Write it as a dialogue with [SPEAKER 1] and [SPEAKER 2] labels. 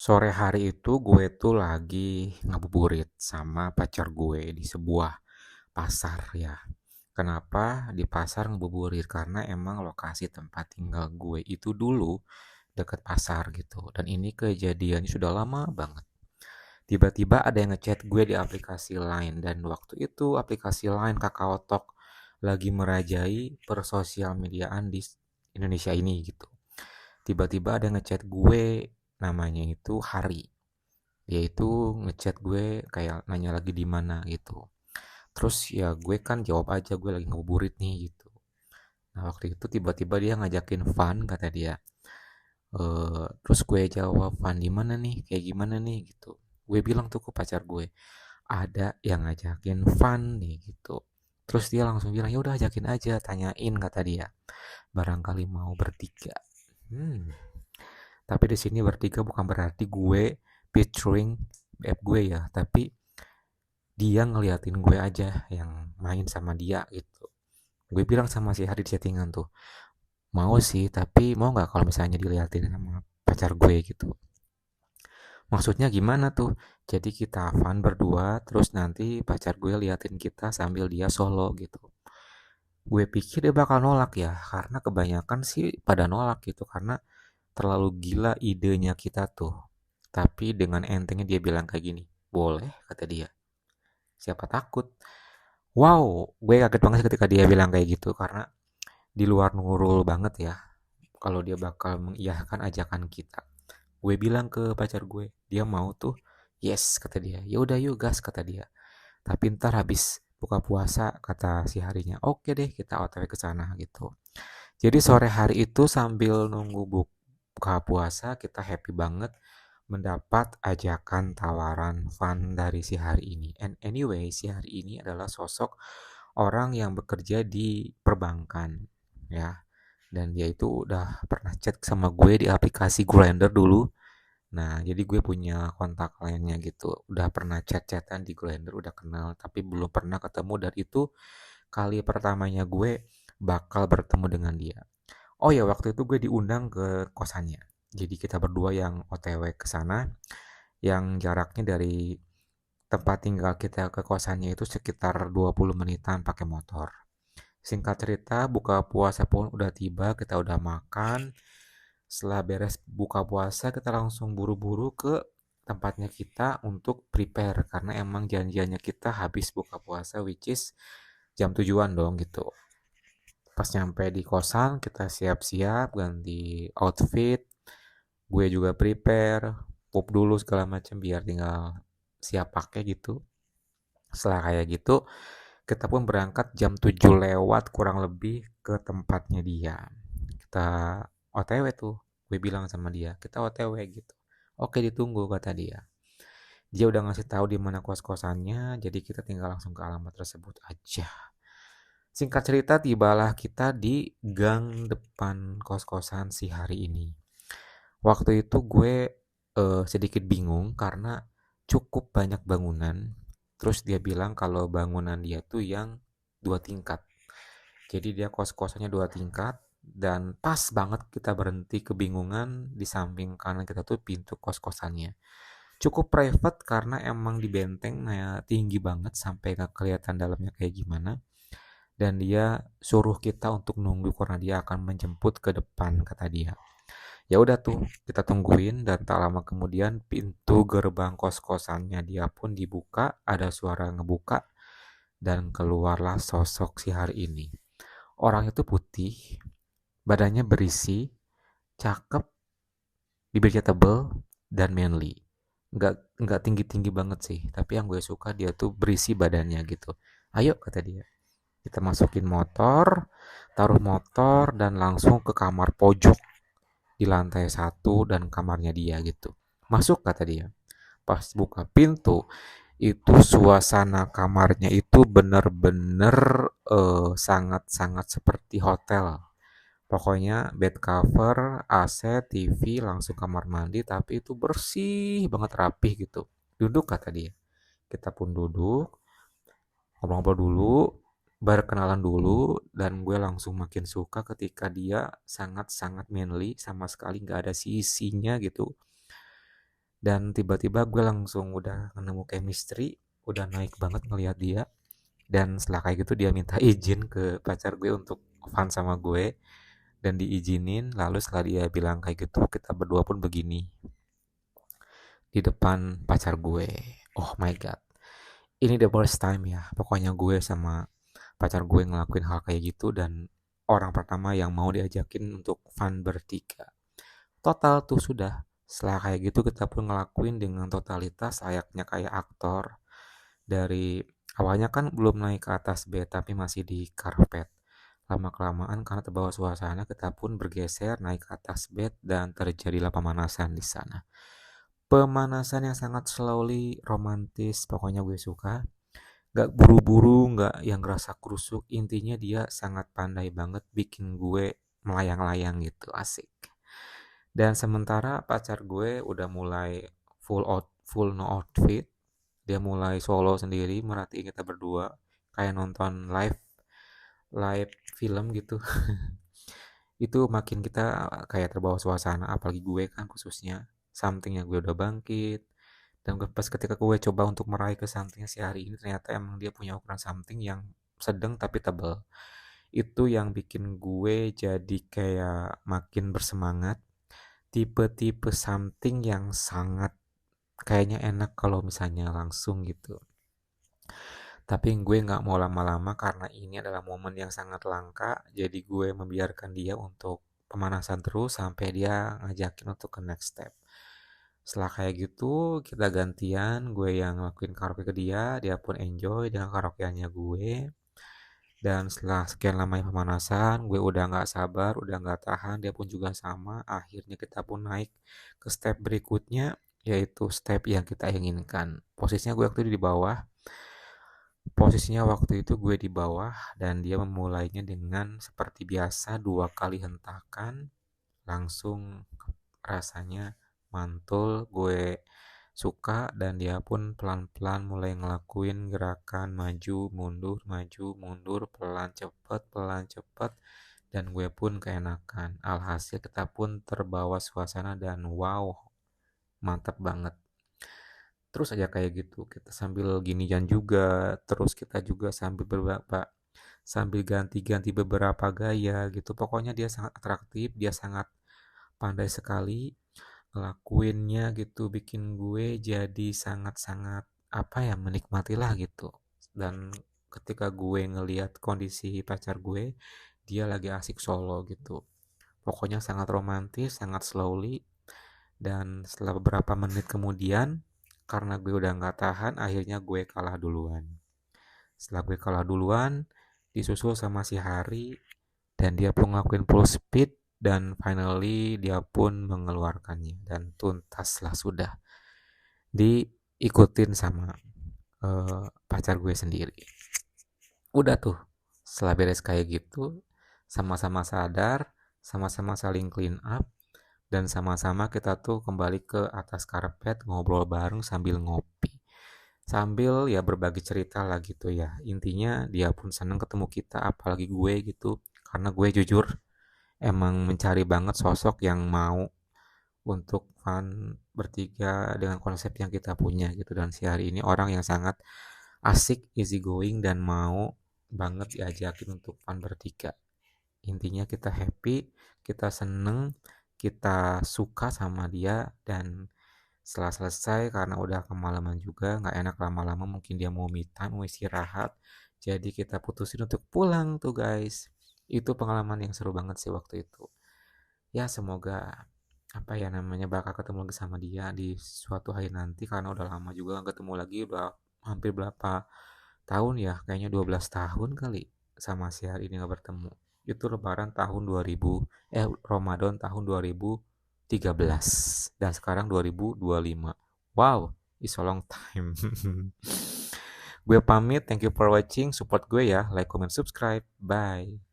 [SPEAKER 1] Sore hari itu gue tuh lagi ngabuburit sama pacar gue di sebuah pasar ya. Kenapa di pasar ngabuburit? Karena emang lokasi tempat tinggal gue itu dulu deket pasar gitu. Dan ini kejadiannya sudah lama banget. Tiba-tiba ada yang ngechat gue di aplikasi Line. Dan waktu itu aplikasi Line KakaoTalk lagi merajai persosial mediaan di Indonesia ini gitu. Tiba-tiba ada yang ngechat gue, namanya itu Hari. Dia itu ngechat gue kayak nanya lagi di mana gitu. Terus ya gue kan jawab aja, gue lagi ngabuburit nih gitu. Nah waktu itu tiba-tiba dia ngajakin fun, kata dia. Terus gue jawab, fun di mana nih, kayak gimana nih gitu. Gue bilang tuh ke pacar gue, ada yang ngajakin fun nih gitu. Terus dia langsung bilang, ya udah ajakin aja, tanyain, kata dia. Barangkali mau bertiga. Hmm. Tapi di sini bertiga bukan berarti gue featuring BF gue ya, tapi dia ngeliatin gue aja yang main sama dia gitu. Gue bilang sama si Hari di chattingan tuh, mau sih, tapi mau nggak kalau misalnya diliatin sama pacar gue gitu. Maksudnya gimana tuh? Jadi kita fun berdua, terus nanti pacar gue liatin kita sambil dia solo gitu. Gue pikir dia bakal nolak ya, karena kebanyakan sih pada nolak gitu, karena terlalu gila idenya kita tuh. Tapi dengan entengnya dia bilang kayak gini, boleh, kata dia. Siapa takut? Wow, gue kaget banget ketika dia bilang kayak gitu karena di luar nurul banget ya. Kalau dia bakal mengiyakan ajakan kita. Gue bilang ke pacar gue, dia mau tuh. Yes, kata dia. Ya udah yuk gas, kata dia. Tapi ntar habis buka puasa, kata si Harinya. Oke deh, kita OTW ke sana gitu. Jadi sore hari itu sambil nunggu buka puasa, kita happy banget mendapat ajakan tawaran fun dari si Hari ini. And anyway, si Hari ini adalah sosok orang yang bekerja di perbankan ya. Dan dia itu udah pernah chat sama gue di aplikasi Grindr dulu. Nah, jadi gue punya kontak lainnya gitu. Udah pernah chat-chatan di Grindr, udah kenal, tapi belum pernah ketemu, dan itu kali pertamanya gue bakal bertemu dengan dia. Oh ya, waktu itu gue diundang ke kosannya. Jadi kita berdua yang OTW ke sana, yang jaraknya dari tempat tinggal kita ke kosannya itu sekitar 20 menitan pakai motor. Singkat cerita, buka puasa pun udah tiba, kita udah makan. Setelah beres buka puasa, kita langsung buru-buru ke tempatnya kita untuk prepare karena emang janjiannya kita habis buka puasa, which is jam tujuan dong gitu. Pas nyampe di kosan, kita siap-siap ganti outfit. Gue juga prepare, pup dulu segala macam biar tinggal siap pakai gitu. Setelah kayak gitu, kita pun berangkat jam 7 lewat kurang lebih ke tempatnya dia. Kita OTW tuh, gue bilang sama dia, kita OTW gitu. Oke, ditunggu, kata dia. Dia udah ngasih tahu di mana kos-kosannya, jadi kita tinggal langsung ke alamat tersebut aja. Singkat cerita, tibalah kita di gang depan kos-kosan si Hari ini. Waktu itu gue sedikit bingung karena cukup banyak bangunan. Terus dia bilang kalau bangunan dia tuh yang 2 tingkat. Jadi dia kos-kosannya 2 tingkat, dan pas banget kita berhenti kebingungan di samping kanan kita tuh pintu kos-kosannya. Cukup private karena emang di benteng ya, tinggi banget sampai gak kelihatan dalamnya kayak gimana. Dan dia suruh kita untuk nunggu karena dia akan menjemput ke depan, kata dia. Ya udah tuh, kita tungguin, dan tak lama kemudian pintu gerbang kos-kosannya dia pun dibuka, ada suara ngebuka, dan keluarlah sosok si Hari ini. Orang itu putih, badannya berisi, cakep, bibirnya tebel, dan manly. Nggak tinggi-tinggi banget sih, tapi yang gue suka dia tuh berisi badannya gitu. Ayo, kata dia. Kita masukin motor, taruh motor, dan langsung ke kamar pojok di lantai 1 dan kamarnya dia gitu. Masuk, kata dia. Pas buka pintu, itu suasana kamarnya itu bener-bener sangat-sangat seperti hotel. Pokoknya bed cover, AC, TV, langsung kamar mandi, tapi itu bersih banget, rapih gitu. Duduk, kata dia. Kita pun duduk, ngobrol-ngobrol dulu, berkenalan dulu, dan gue langsung makin suka ketika dia sangat-sangat manly, sama sekali nggak ada sisinya gitu. Dan tiba-tiba gue langsung udah nemu chemistry, udah naik banget ngelihat dia. Dan setelah kayak gitu dia minta izin ke pacar gue untuk fun sama gue, dan diizinin. Lalu setelah dia bilang kayak gitu, kita berdua pun begini di depan pacar gue. Oh my god, ini the first time ya pokoknya gue sama pacar gue ngelakuin hal kayak gitu, dan orang pertama yang mau diajakin untuk fun bertiga. Total tuh sudah, setelah kayak gitu kita pun ngelakuin dengan totalitas layaknya kayak aktor. Dari awalnya kan belum naik ke atas bed tapi masih di karpet. Lama-kelamaan karena terbawa suasana, kita pun bergeser naik ke atas bed dan terjadilah pemanasan di sana. Pemanasan yang sangat slowly, romantis, pokoknya gue suka. Gak buru-buru, gak yang ngerasa krusuk. Intinya dia sangat pandai banget bikin gue melayang-layang gitu, asik. Dan sementara pacar gue udah mulai full no outfit. Dia mulai solo sendiri merhatiin kita berdua kayak nonton live live film gitu. Itu makin kita kayak terbawa suasana, apalagi gue kan khususnya. Somethingnya gue udah bangkit. Dan pas ketika gue coba untuk meraih ke somethingnya si hari ini, ternyata emang dia punya ukuran something yang sedang tapi tebal. Itu yang bikin gue jadi kayak makin bersemangat. Tipe-tipe something yang sangat kayaknya enak kalau misalnya langsung gitu. Tapi gue nggak mau lama-lama karena ini adalah momen yang sangat langka. Jadi gue membiarkan dia untuk pemanasan terus sampai dia ngajakin untuk ke next step. Setelah kayak gitu, kita gantian. Gue yang ngelakuin karaoke ke dia pun enjoy dengan karaokeannya gue. Dan setelah sekian lama pemanasan, gue udah nggak sabar, udah nggak tahan. Dia pun juga sama. Akhirnya kita pun naik ke step berikutnya, yaitu step yang kita inginkan. Posisinya gue waktu itu di bawah. Posisinya waktu itu gue di bawah dan dia memulainya dengan seperti biasa 2 kali hentakan, langsung rasanya mantul. Gue suka dan dia pun pelan-pelan mulai ngelakuin gerakan maju mundur, pelan cepet, dan gue pun keenakan. Alhasil kita pun terbawa suasana dan wow, mantap banget. Terus aja kayak gitu, kita sambil ginian juga, terus kita juga sambil ganti-ganti beberapa gaya gitu. Pokoknya dia sangat atraktif, dia sangat pandai sekali ngelakuinnya gitu, bikin gue jadi sangat-sangat apa ya, menikmatilah gitu. Dan ketika gue ngelihat kondisi pacar gue, dia lagi asik solo gitu. Pokoknya sangat romantis, sangat slowly. Dan setelah beberapa menit kemudian, karena gue udah nggak tahan, akhirnya gue kalah duluan. Setelah gue kalah duluan, disusul sama si Hari, dan dia pun ngelakuin full speed, dan finally dia pun mengeluarkannya. Dan tuntaslah sudah diikutin sama pacar gue sendiri. Udah tuh, setelah beres kayak gitu, sama-sama sadar, sama-sama saling clean up, dan sama-sama kita tuh kembali ke atas karpet ngobrol bareng sambil ngopi. Sambil ya berbagi cerita lah gitu ya. Intinya dia pun seneng ketemu kita, apalagi gue gitu. Karena gue jujur emang mencari banget sosok yang mau untuk fun bertiga dengan konsep yang kita punya gitu. Dan si hari ini orang yang sangat asik, easy going, dan mau banget diajakin untuk fun bertiga. Intinya kita happy, kita seneng, kita suka sama dia. Dan setelah selesai, karena udah kemalaman juga, nggak enak lama-lama, mungkin dia mau me time, mau istirahat, jadi kita putusin untuk pulang tuh guys. Itu pengalaman yang seru banget sih waktu itu. Ya semoga apa ya namanya bakal ketemu lagi sama dia di suatu hari nanti, karena udah lama juga nggak ketemu lagi, udah hampir berapa tahun ya, kayaknya 12 tahun kali sama si hari ini nggak bertemu. Itu lebaran tahun 2000, Ramadan tahun 2013, dan sekarang 2025. Wow, it's a long time. Gue pamit, thank you for watching, support gue ya, like, comment, subscribe, bye.